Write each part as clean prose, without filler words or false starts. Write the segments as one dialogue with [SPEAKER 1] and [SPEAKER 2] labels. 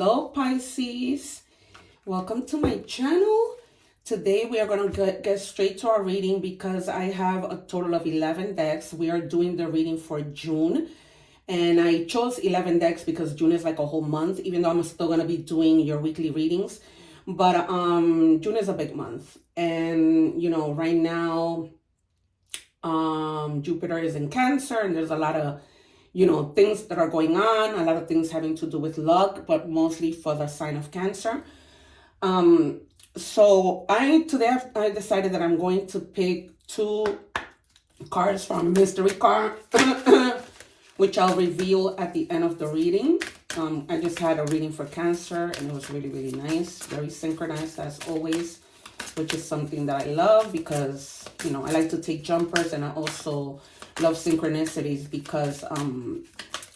[SPEAKER 1] Hello, Pisces. Welcome to my channel. Today we are going to get straight to our reading because I have a total of 11 decks. We are doing the reading for June. And I chose 11 decks because June is like a whole month, even though I'm still going to be doing your weekly readings. But June is a big month. And, you know, right now, Jupiter is in Cancer and there's a lot of things that are going on, a lot of things having to do with luck, but mostly for the sign of Cancer. So today I decided that I'm going to pick 2 cards from Mystery Card, which I'll reveal at the end of the reading. I just had a reading for Cancer and it was really, really nice, very synchronized as always, which is something that I love because, I like to take jumpers, and I also love synchronicities because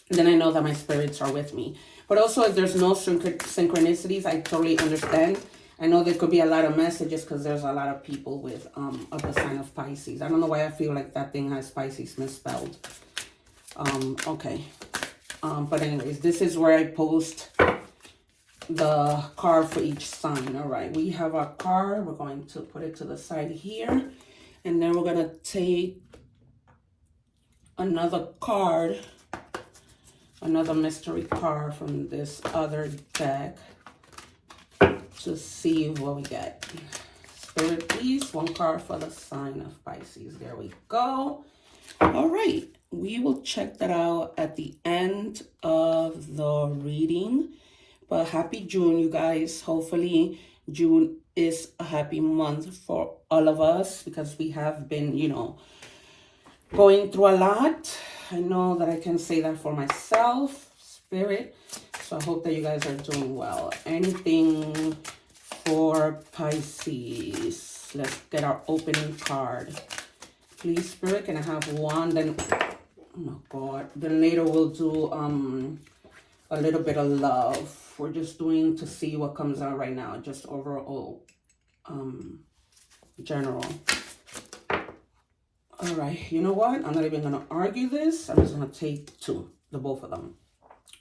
[SPEAKER 1] then I know that my spirits are with me. But also, if there's no synchronicities, I totally understand. I know there could be a lot of messages because there's a lot of people with of the sign of Pisces. I don't know why I feel like that thing has Pisces misspelled. Okay. But anyways, this is where I post the card for each sign. All right, we have our card. We're going to put it to the side here, and then we're going to take another card, another mystery card from this other deck to see what we get. Spirit, please, 1 card for the sign of Pisces. There we go. All right, we will check that out at the end of the reading. But happy June, you guys. Hopefully June is a happy month for all of us because we have been, going through a lot. I know that I can say that for myself, Spirit. So I hope that you guys are doing well. Anything for Pisces? Let's get our opening card. Please, Spirit, can I have 1? Then, oh my God. Then later we'll do a little bit of love. We're just doing to see what comes out right now. Just overall, general. All right, you know what? I'm not even going to argue this. I'm just going to take 2, the both of them.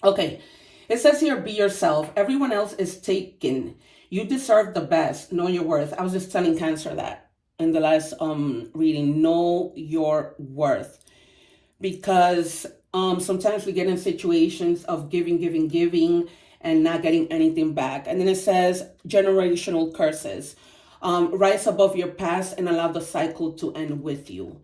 [SPEAKER 1] Okay, it says here, be yourself. Everyone else is taken. You deserve the best. Know your worth. I was just telling Cancer that in the last reading. Know your worth. Because sometimes we get in situations of giving, and not getting anything back. And then it says generational curses. Rise above your past and allow the cycle to end with you.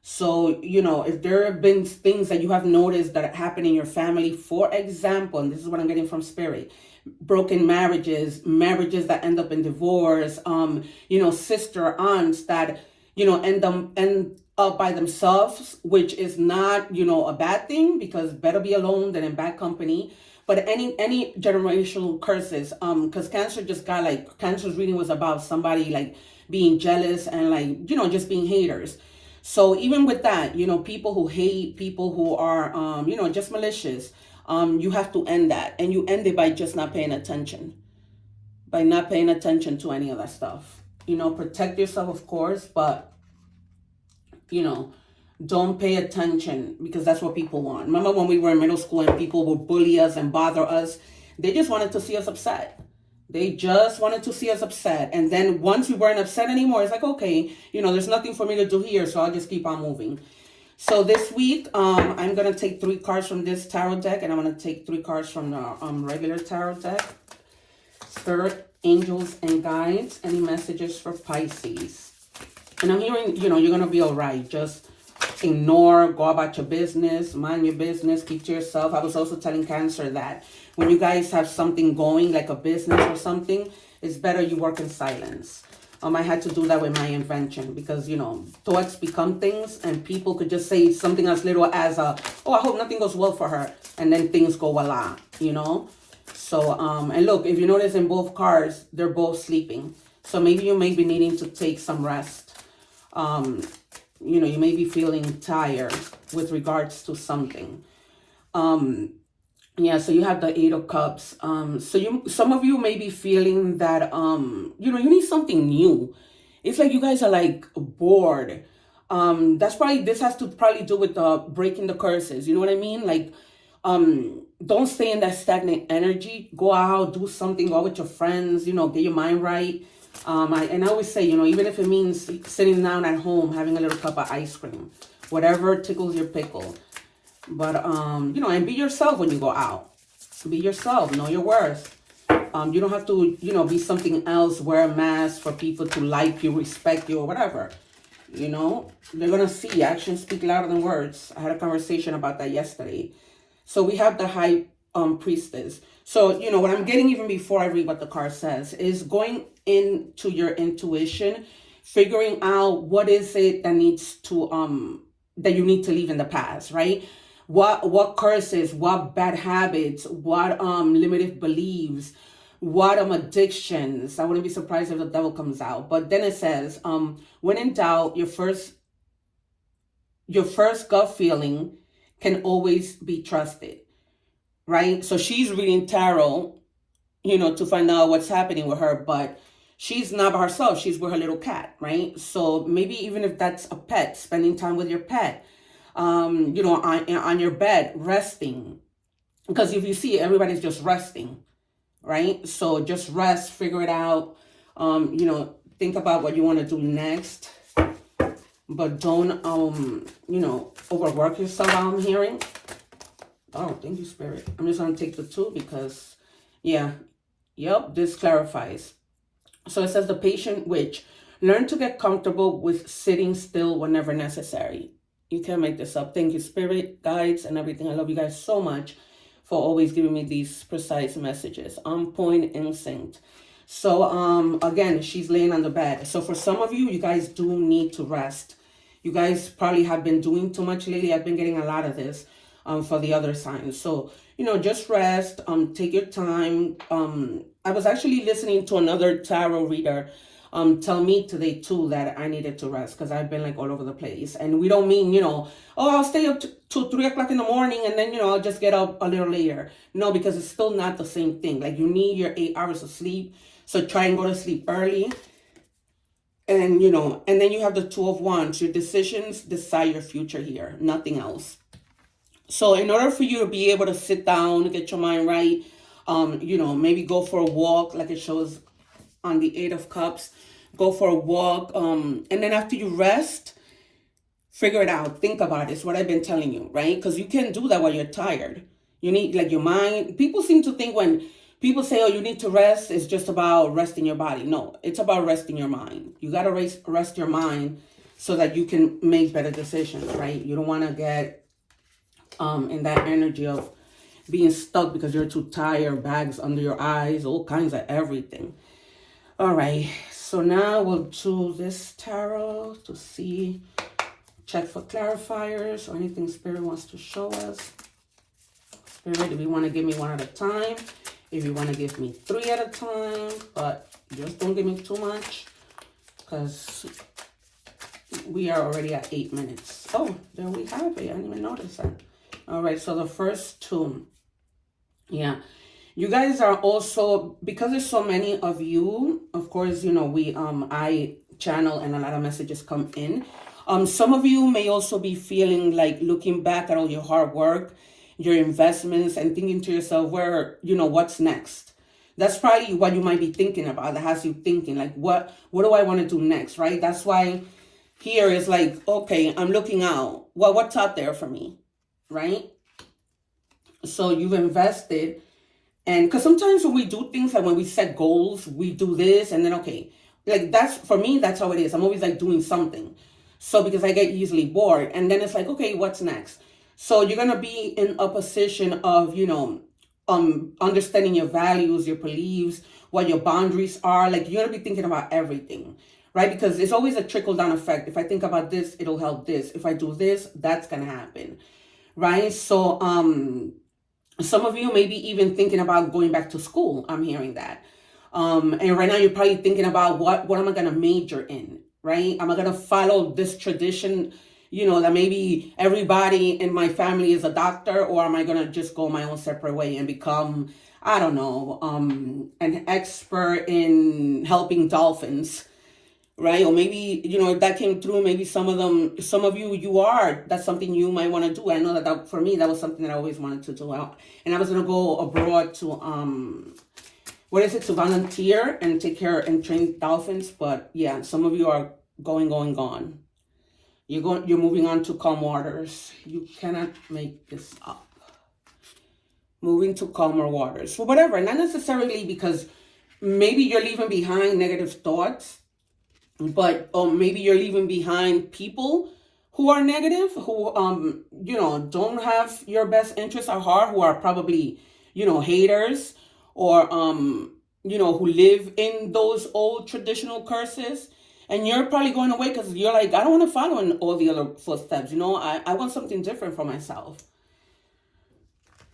[SPEAKER 1] So, if there have been things that you have noticed that happen in your family, for example, and this is what I'm getting from Spirit, broken marriages that end up in divorce, sister, aunts that, end up by themselves, which is not, a bad thing because better be alone than in bad company. But any generational curses, because Cancer just got Cancer's reading was about somebody being jealous and just being haters. So even with that, people who hate, people who are, just malicious, you have to end that. And you end it by just not paying attention. By not paying attention to any of that stuff. Protect yourself, of course, but, don't pay attention because that's what people want. Remember when we were in middle school and people would bully us and bother us? They just wanted to see us upset. They just wanted to see us upset. And then once we weren't upset anymore, it's like, okay, there's nothing for me to do here, so I'll just keep on moving. So this week, I'm going to take 3 cards from this tarot deck, and I'm going to take 3 cards from the regular tarot deck. Spirit, angels, and guides. Any messages for Pisces? And I'm hearing, you're going to be all right. Just ignore, go about your business, mind your business, keep to yourself. I was also telling Cancer that when you guys have something going, like a business or something, it's better you work in silence. I had to do that with my invention because, thoughts become things and people could just say something as little as, I hope nothing goes well for her. And then things go a lot, So, and look, if you notice in both cards, they're both sleeping. So maybe you may be needing to take some rest. You may be feeling tired with regards to something. Yeah, so you have the 8 of Cups. So some of you may be feeling that, you need something new. It's like you guys are bored. This has to probably do with breaking the curses. You know what I mean? don't stay in that stagnant energy. Go out, do something, go out with your friends, get your mind right. And I always say, even if it means sitting down at home, having a little cup of ice cream, whatever tickles your pickle. But, and be yourself when you go out. Be yourself, know your worth. You don't have to, be something else, wear a mask for people to like you, respect you, or whatever. They're going to see. Actions speak louder than words. I had a conversation about that yesterday. So we have the high priestess. So, what I'm getting even before I read what the card says is going into your intuition, figuring out what is it that needs to, that you need to leave in the past, right? What curses, what bad habits, what limited beliefs, what addictions. I wouldn't be surprised if the devil comes out. But then it says, when in doubt, your first gut feeling can always be trusted, right? So she's reading tarot, to find out what's happening with her, but she's not by herself. She's with her little cat, right? So maybe even if that's a pet, spending time with your pet, on your bed, resting. Because if you see, everybody's just resting, right? So just rest, figure it out, think about what you want to do next. But don't, overwork yourself, I'm hearing. Oh, thank you, Spirit. I'm just going to take the 2 because, this clarifies. So it says the patient witch. Learn to get comfortable with sitting still whenever necessary. You can't make this up. Thank you, Spirit, guides, and everything. I love you guys so much for always giving me these precise messages. On point, in sync. So, again, she's laying on the bed. So for some of you, you guys do need to rest. You guys probably have been doing too much lately. I've been getting a lot of this for the other signs. So, just rest, take your time. I was actually listening to another tarot reader tell me today too that I needed to rest because I've been like all over the place. And we don't mean, I'll stay up to 3 o'clock in the morning and then, I'll just get up a little later. No, because it's still not the same thing. Like you need your 8 hours of sleep. So try and go to sleep early. And, and then you have the 2 of Wands. Your decisions decide your future here, nothing else. So in order for you to be able to sit down, get your mind right, maybe go for a walk like it shows on the 8 of Cups. Go for a walk. And then after you rest, figure it out. Think about it. It's what I've been telling you, right? Because you can't do that while you're tired. You need like your mind. People seem to think when people say, oh, you need to rest, it's just about resting your body. No, it's about resting your mind. You got to rest your mind so that you can make better decisions, right? You don't want to get in that energy of being stuck because you're too tired, bags under your eyes, all kinds of everything. All right, so now we'll do this tarot to see, check for clarifiers or anything Spirit wants to show us. Spirit, if you want to give me 1 at a time, if you want to give me 3 at a time, but just don't give me too much because we are already at 8 minutes. Oh, there we have it. I didn't even notice that. All right, so the first 2. Yeah. You guys are also, because there's so many of you, of course, I channel and a lot of messages come in. Some of you may also be feeling like looking back at all your hard work, your investments, and thinking to yourself, what's next? That's probably what you might be thinking about. That has you thinking like, what do I want to do next, right? That's why here is like, okay, I'm looking out. Well, what's out there for me, right? So you've invested. And because sometimes when we do things, like when we set goals, we do this and then, okay, like that's, for me, that's how it is. I'm always like doing something. So because I get easily bored and then it's like, okay, what's next? So you're going to be in a position of, understanding your values, your beliefs, what your boundaries are. Like you're going to be thinking about everything, right? Because it's always a trickle down effect. If I think about this, it'll help this. If I do this, that's going to happen, right? So, some of you may be even thinking about going back to school. I'm hearing that. And right now you're probably thinking about what am I going to major in, right? Am I going to follow this tradition, that maybe everybody in my family is a doctor, or am I going to just go my own separate way and become, I don't know, an expert in helping dolphins, right? Or maybe, if that came through, maybe some of you are, that's something you might want to do. I know that for me, that was something that I always wanted to do. And I was going to go abroad to, to volunteer and take care and train dolphins. But yeah, some of you are gone. You're moving on to calm waters. You cannot make this up. Moving to calmer waters. For whatever, not necessarily because maybe you're leaving behind negative thoughts, but maybe you're leaving behind people who are negative, who don't have your best interests at heart, who are probably haters, or who live in those old traditional curses. And you're probably going away because you're like, I don't want to follow in all the other footsteps. I want something different for myself.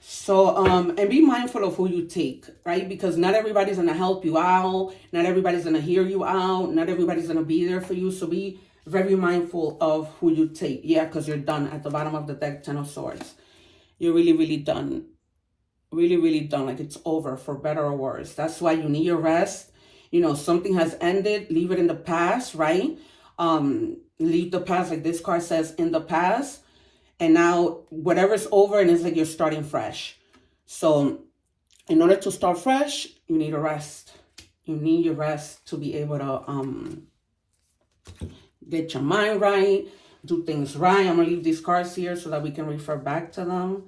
[SPEAKER 1] So, and be mindful of who you take, right? Because not everybody's going to help you out. Not everybody's going to hear you out. Not everybody's going to be there for you. So be very mindful of who you take. Yeah, because you're done at the bottom of the deck, Ten of Swords. You're really, really done. Really, really done. Like it's over, for better or worse. That's why you need your rest. Something has ended. Leave it in the past, right? Leave the past, like this card says, in the past. And now whatever's over, and it's like you're starting fresh. So in order to start fresh, you need a rest. You need your rest to be able to get your mind right, do things right. I'm going to leave these cards here so that we can refer back to them.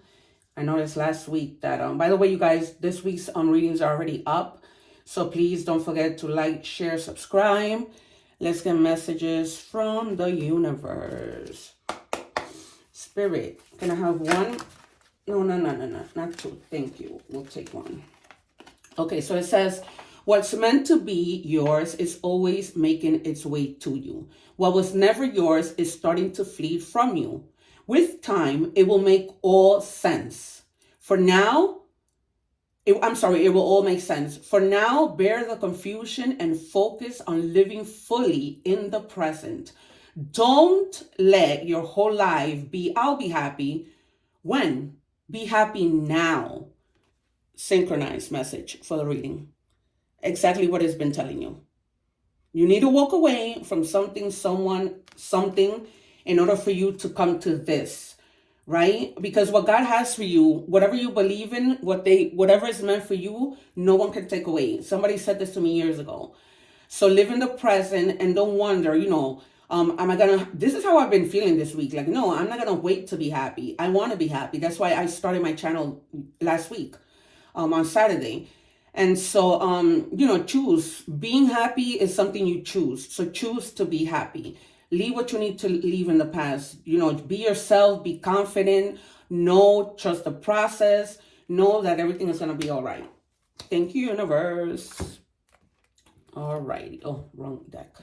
[SPEAKER 1] I noticed last week that, by the way, you guys, this week's readings are already up. So please don't forget to like, share, subscribe. Let's get messages from the universe. Spirit, can I have one? No, not two. Thank you. We'll take one. Okay, so it says, what's meant to be yours is always making its way to you. What was never yours is starting to flee from you. With time, it will make all sense. For now, it will all make sense. For now, bear the confusion and focus on living fully in the present. Don't let your whole life be, I'll be happy when. Be happy now. Synchronized message for the reading. Exactly what it's been telling you. You need to walk away from something, someone, something in order for you to come to this, right? Because what God has for you, whatever you believe in, whatever is meant for you, no one can take away. Somebody said this to me years ago. So live in the present and don't wonder, this is how I've been feeling this week. Like, no, I'm not going to wait to be happy. I want to be happy. That's why I started my channel last week, on Saturday. And so, choose. Being happy is something you choose. So choose to be happy. Leave what you need to leave in the past. Be yourself, be confident, trust the process, know that everything is going to be all right. Thank you, universe. All right. Oh, wrong deck.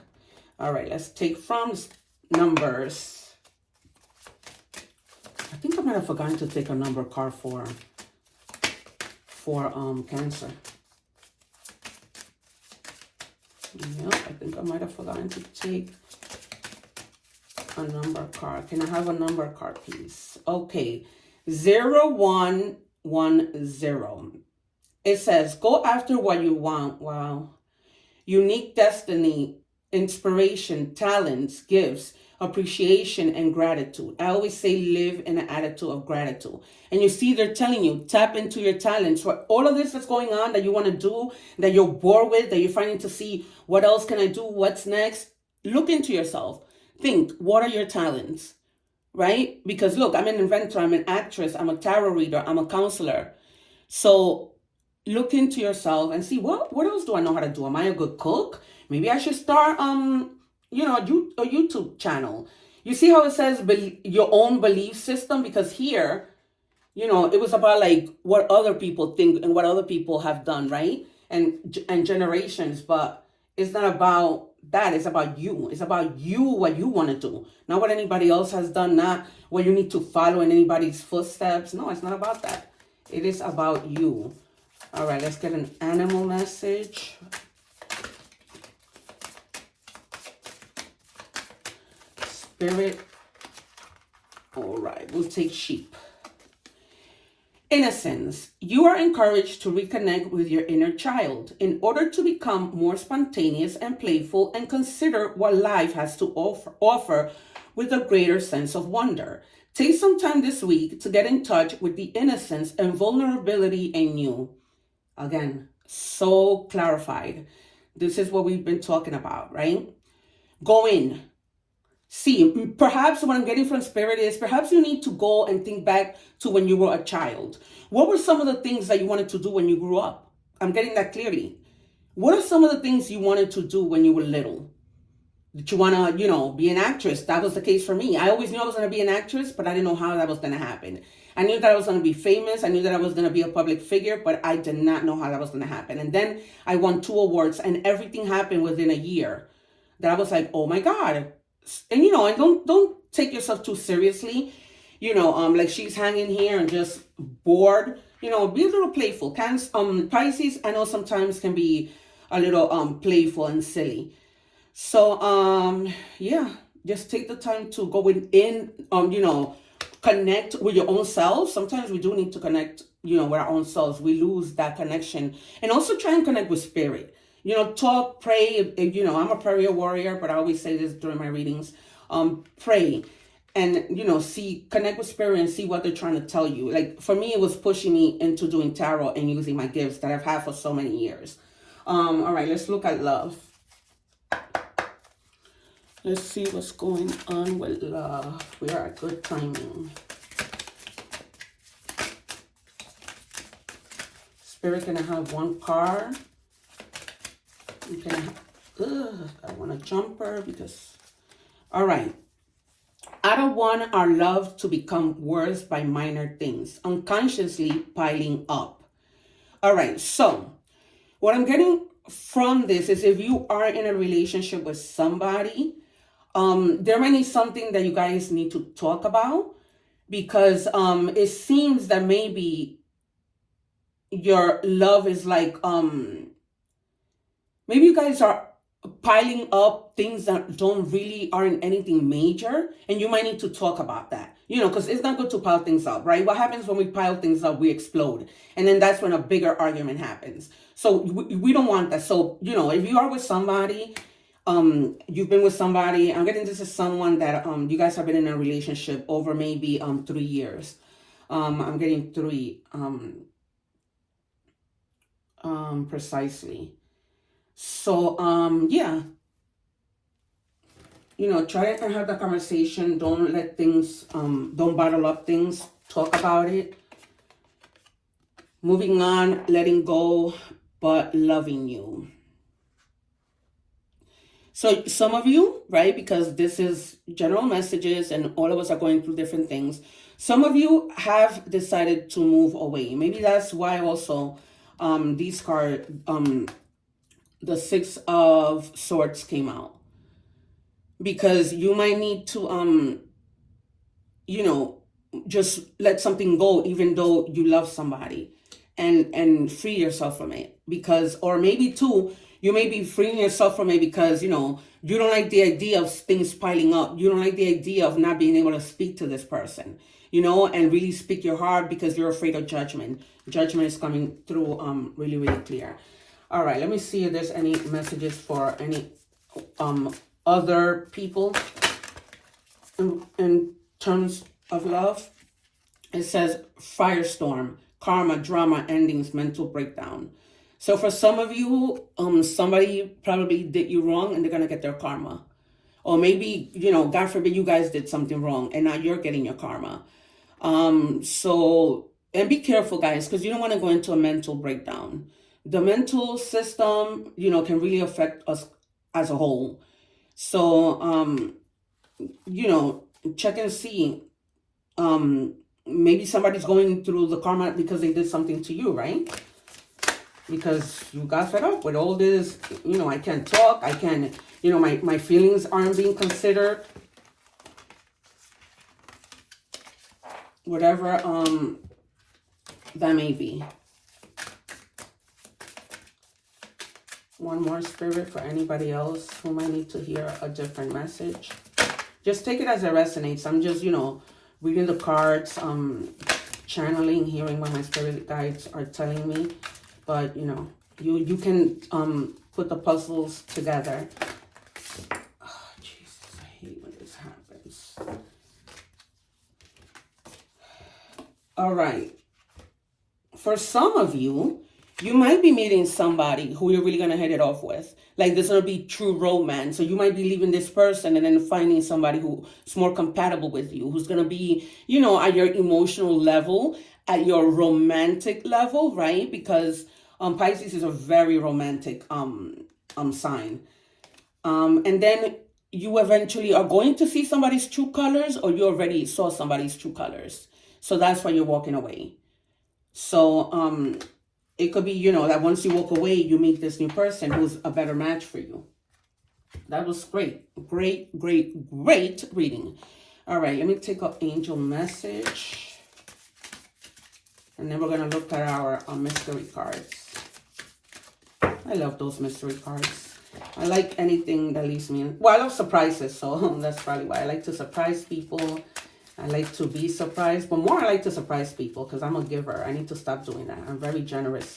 [SPEAKER 1] All right, let's take from numbers. I think I might have forgotten to take a number card for Cancer. Yep, I think I might have forgotten to take a number card. Can I have a number card, please? Okay, 0110. It says, go after what you want. Wow. Unique destiny, inspiration, talents, gifts, appreciation, and gratitude. I always say live in an attitude of gratitude. And you see, they're telling you, tap into your talents. For all of this that's going on that you want to do, that you're bored with, that you're finding to see, what else can I do? What's next? Look into yourself. Think, what are your talents? Right? Because look, I'm an inventor, I'm an actress, I'm a tarot reader, I'm a counselor. So look into yourself and see, what else do I know how to do? Am I a good cook? Maybe I should start, a YouTube channel. You see how it says your own belief system? Because here, it was about like what other people think and what other people have done, right? And generations, but it's not about that. It's about you. It's about you, what you want to do. Not what anybody else has done, not what you need to follow in anybody's footsteps. No, it's not about that. It is about you. All right, let's get an animal message. Spirit. All right, we'll take sheep. Innocence. You are encouraged to reconnect with your inner child in order to become more spontaneous and playful and consider what life has to offer with a greater sense of wonder. Take some time this week to get in touch with the innocence and vulnerability in you. Again, so clarified. This is what we've been talking about, right? Go in. See, perhaps what I'm getting from Spirit is perhaps you need to go and think back to when you were a child. What were some of the things that you wanted to do when you grew up? I'm getting that clearly. What are some of the things you wanted to do when you were little? Did you want to, be an actress? That was the case for me. I always knew I was going to be an actress, but I didn't know how that was going to happen. I knew that I was going to be famous. I knew that I was going to be a public figure, but I did not know how that was going to happen. And then I won 2 awards and everything happened within a year. That I was like, oh my God. And and don't take yourself too seriously. Like she's hanging here and just bored. Be a little playful. Pisces, I know sometimes can be a little playful and silly. So yeah, just take the time to go within, connect with your own self. Sometimes we do need to connect, with our own selves. We lose that connection. And also try and connect with spirit. Talk, pray. I'm a prayer warrior, but I always say this during my readings. Pray and, connect with spirit and see what they're trying to tell you. Like for me, it was pushing me into doing tarot and using my gifts that I've had for so many years. All right, let's look at love. Let's see what's going on with love. We are at good timing. Spirit, can I have one card? I want a jumper because... All right. I don't want our love to become worse by minor things, unconsciously piling up. All right. So what I'm getting from this is if you are in a relationship with somebody, there might be something that you guys need to talk about because it seems that maybe your love is like... maybe you guys are piling up things that aren't anything major, and you might need to talk about that, because it's not good to pile things up, right? What happens when we pile things up? We explode. And then that's when a bigger argument happens. So we don't want that. So, if you are with somebody, you've been with somebody, I'm getting this is someone that you guys have been in a relationship over maybe 3 years. I'm getting 3 precisely. So, yeah, try to have the conversation. Don't let things, don't bottle up things. Talk about it. Moving on, letting go, but loving you. So some of you, right, because this is general messages and all of us are going through different things. Some of you have decided to move away. Maybe that's why also these cards, the 6 of Swords came out, because you might need to just let something go, even though you love somebody, and free yourself from it. Because, or maybe too, you may be freeing yourself from it because you don't like the idea of things piling up. You don't like the idea of not being able to speak to this person, and really speak your heart because you're afraid of judgment. Judgment is coming through really, really clear. All right, let me see if there's any messages for any other people in terms of love. It says firestorm, karma, drama, endings, mental breakdown. So for some of you, somebody probably did you wrong and they're going to get their karma. Or maybe, God forbid you guys did something wrong and now you're getting your karma. And be careful, guys, because you don't want to go into a mental breakdown. The mental system, can really affect us as a whole. So, check and see. Maybe somebody's going through the karma because they did something to you, right? Because you got fed up with all this, I can't talk, I can't, my feelings aren't being considered. Whatever that may be. One more, Spirit, for anybody else who might need to hear a different message. Just take it as it resonates. I'm just, reading the cards, channeling, hearing what my spirit guides are telling me. But, you know, you can put the puzzles together. Oh, Jesus, I hate when this happens. All right. For some of you, you might be meeting somebody who you're really going to hit it off with. Like, there's going to be true romance. So you might be leaving this person and then finding somebody who's more compatible with you, who's going to be, you know, at your emotional level, at your romantic level, right? Because Pisces is a very romantic sign. And then you eventually are going to see somebody's true colors, or you already saw somebody's true colors. So that's why you're walking away. So it could be, you know, that once you walk away, you meet this new person who's a better match for you. That was great. Great reading. All right, let me take an angel message. And then we're going to look at our mystery cards. I love those mystery cards. I like anything that leaves me in. Well, I love surprises, so that's probably why. I like to surprise people. I like to be surprised, but more I like to surprise people because I'm a giver. I need to stop doing that. I'm very generous.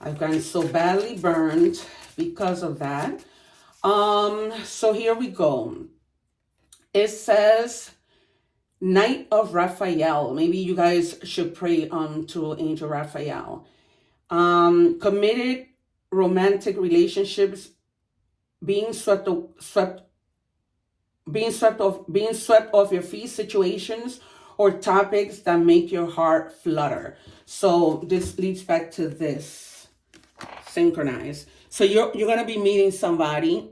[SPEAKER 1] I've gotten so badly burned because of that. So here we go. It says Knight of Raphael. Maybe you guys should pray to Angel Raphael. Committed romantic relationships being swept off your feet, situations or topics that make your heart flutter. So this leads back to this. Synchronize. So you're going to be meeting somebody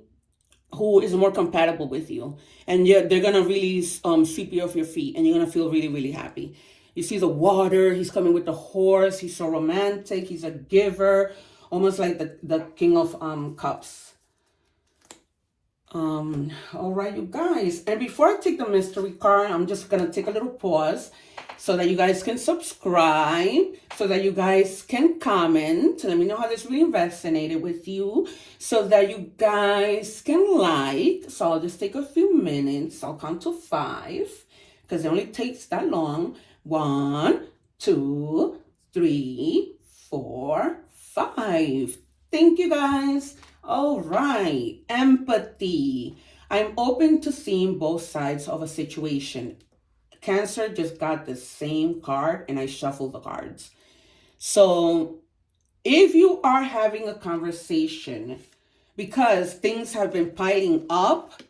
[SPEAKER 1] who is more compatible with you, and they're going to really sweep you off your feet, and you're going to feel really, really happy. You see the water, he's coming with the horse, he's so romantic, he's a giver, almost like the King of Cups. All right, you guys. And before I take the mystery card, I'm just going to take a little pause so that you guys can subscribe, so that you guys can comment. Let me know how this really resonated with you, so that you guys can like. So I'll just take a few minutes. I'll count to 5 because it only takes that long. 1, 2, 3, 4, 5. Thank you, guys. All right, empathy. I'm open to seeing both sides of a situation. Cancer just got the same card and I shuffled the cards. So if you are having a conversation because things have been piling up,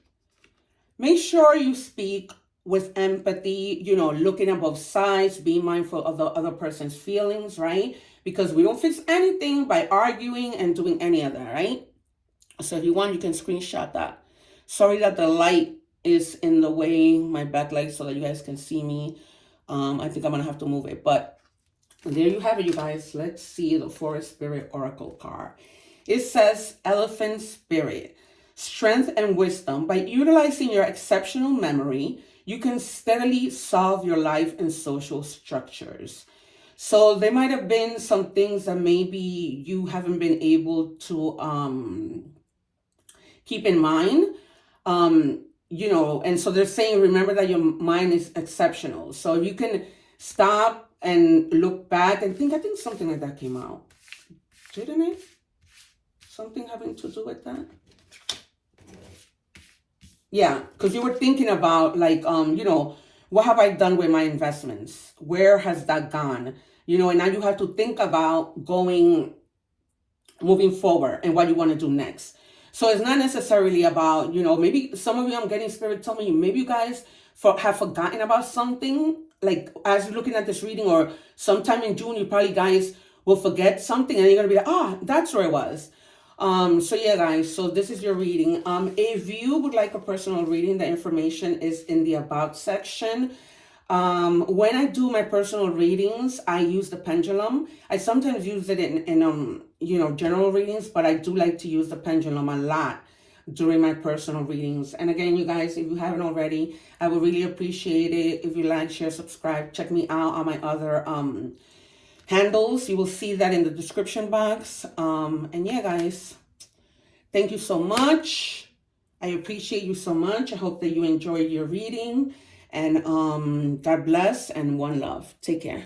[SPEAKER 1] make sure you speak with empathy, you know, looking at both sides, being mindful of the other person's feelings, right? Because we don't fix anything by arguing and doing any of that, right? So if you want, you can screenshot that. Sorry that the light is in the way, my backlight, so that you guys can see me. I think I'm going to have to move it. But there you have it, you guys. Let's see the Forest Spirit Oracle card. It says Elephant Spirit. Strength and wisdom. By utilizing your exceptional memory, you can steadily solve your life and social structures. So there might have been some things that maybe you haven't been able to keep in mind, you know, and so they're saying, remember that your mind is exceptional. So you can stop and look back and think, I think something like that came out, didn't it? Something having to do with that? Yeah, because you were thinking about like, you know, what have I done with my investments? Where has that gone? You know, and now you have to think about moving forward and what you want to do next. So it's not necessarily about, you know, maybe some of you, I'm getting spirit telling me, maybe you guys have forgotten about something. Like as you're looking at this reading, or sometime in June, you probably guys will forget something and you're going to be like, that's where it was. So yeah, guys, so this is your reading. If you would like a personal reading, the information is in the About section. When I do my personal readings, I use the pendulum. I sometimes use it in you know, general readings, but I do like to use the pendulum a lot during my personal readings. And again, you guys, if you haven't already, I would really appreciate it if you like, share, subscribe. Check me out on my other handles. You will see that in the description box. And yeah, guys, thank you so much. I appreciate you so much. I hope that you enjoyed your reading. And God bless and one love. Take care.